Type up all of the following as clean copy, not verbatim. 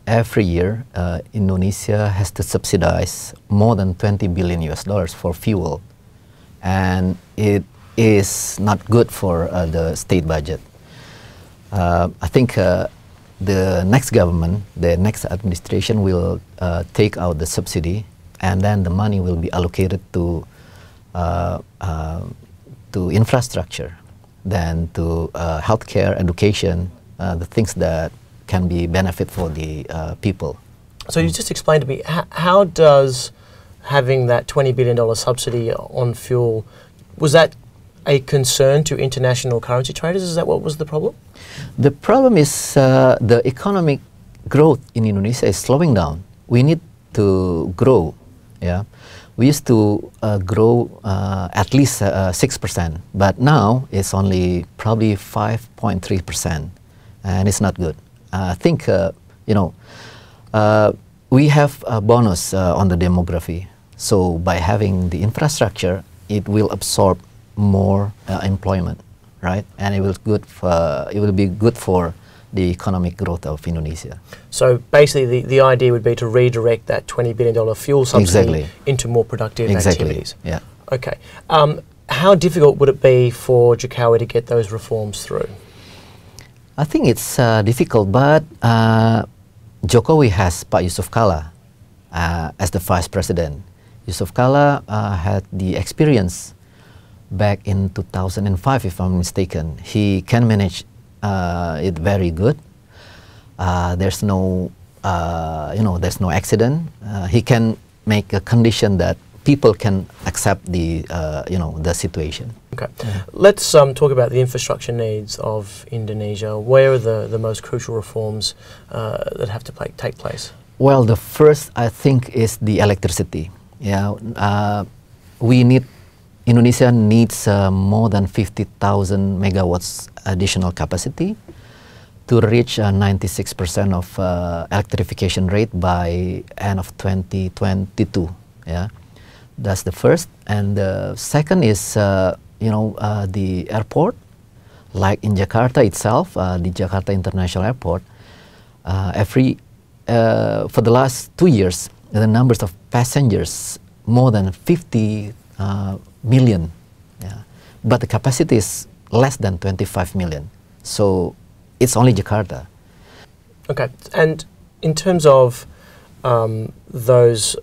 every year Indonesia has to subsidize more than 20 billion US dollars for fuel, and it is not good for the state budget. I think the next government, the next administration will take out the subsidy, and then the money will be allocated to infrastructure, then to healthcare, education, the things that can be benefit for the people. So you just explained to me, how does having that $20 billion subsidy on fuel, was that a concern to international currency traders? Is that what was the problem? The problem is the economic growth in Indonesia is slowing down. We need to grow. Yeah, we used to grow at least 6%, but now it's only probably 5.3%, and it's not good. I think we have a bonus on the demography. So by having the infrastructure, it will absorb more employment, right? And it will be good for the economic growth of Indonesia. So basically the idea would be to redirect that $20 billion fuel subsidy into more productive activities. Yeah. Okay. How difficult would it be for Jokowi to get those reforms through? I think it's difficult, but Jokowi has Pak Yusuf Kalla as the vice president. Yusuf Kalla had the experience back in 2005, if I'm mistaken. He can manage it very good. There's no, there's no accident. He can make a condition that people can accept the, the situation. Okay, let's talk about the infrastructure needs of Indonesia. Where are the most crucial reforms that have to take place? Well, the first, I think, is the electricity. Yeah, Indonesia needs more than 50,000 megawatts additional capacity to reach 96% of electrification rate by end of 2022. Yeah, that's the first. And the second is, the airport, like in Jakarta itself, the Jakarta International Airport. For the last 2 years, the numbers of passengers more than 50 million, yeah, but the capacity is less than 25 million. So it's only Jakarta. Okay, and in terms of those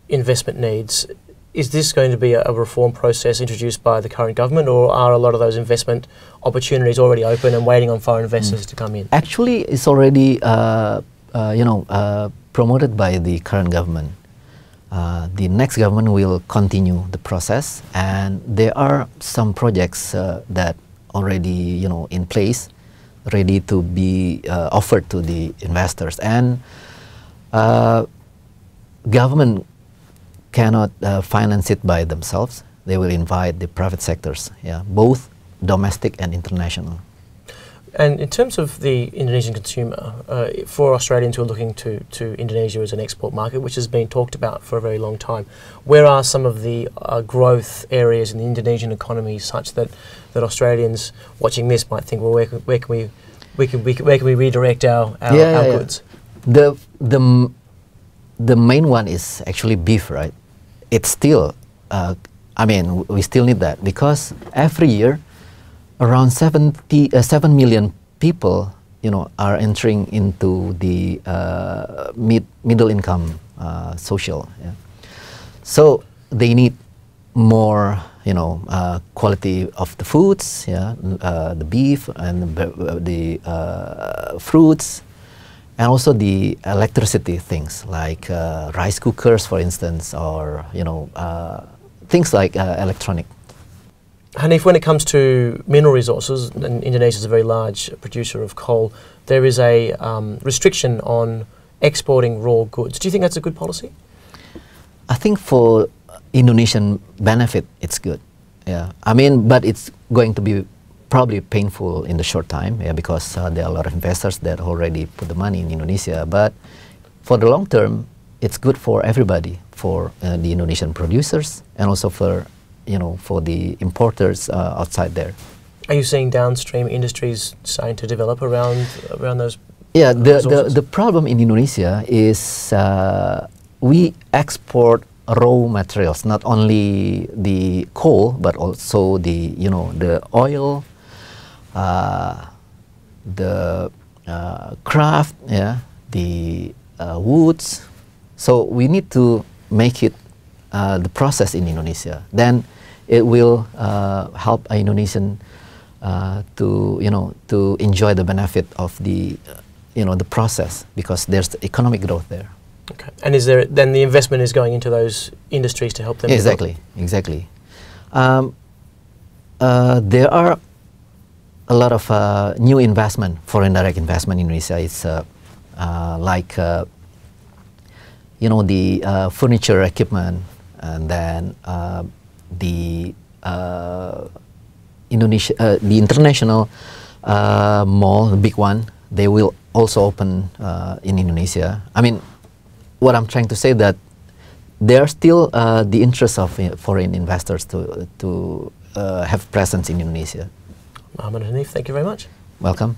investment needs, is this going to be a reform process introduced by the current government, or are a lot of those investment opportunities already open and waiting on foreign investors to come in? Actually, it's already promoted by the current government. The next government will continue the process, and there are some projects that already in place, ready to be offered to the investors. And government cannot finance it by themselves. They will invite the private sectors, yeah, both domestic and international. And in terms of the Indonesian consumer, for Australians who are looking to Indonesia as an export market, which has been talked about for a very long time, where are some of the growth areas in the Indonesian economy such that Australians watching this might think, well, where can we redirect our goods? The main one is actually beef, right? It's still, we still need that, because every year around 7 million people, are entering into the middle income social. Yeah. So they need more, quality of the foods, yeah, the beef and the fruits, and also the electricity things like rice cookers, for instance, or things like electronic. Hanif, when it comes to mineral resources, and Indonesia is a very large producer of coal, there is a restriction on exporting raw goods. Do you think that's a good policy? I think for Indonesian benefit, it's good. Yeah, but it's going to be probably painful in the short time, yeah, because there are a lot of investors that already put the money in Indonesia. But for the long term, it's good for everybody, for the Indonesian producers, and also for for the importers outside there. Are you seeing downstream industries starting to develop around those Yeah, resources? the problem in Indonesia is we export raw materials, not only the coal, but also the, you know, the oil, the craft, yeah, the woods. So we need to make it the process in Indonesia. Then it will help a Indonesian to, you know, to enjoy the benefit of the you know, the process, because there's economic growth there. Okay. And is there then the investment is going into those industries to help them? Exactly, exactly. There are a lot of new investment, foreign direct investment in Indonesia. It's like you know, the furniture equipment, and then the the international mall, the big one. They will also open in Indonesia. I mean, what I'm trying to say that there are still the interest of foreign investors to have presence in Indonesia. Mohammed Hanif, thank you very much. Welcome.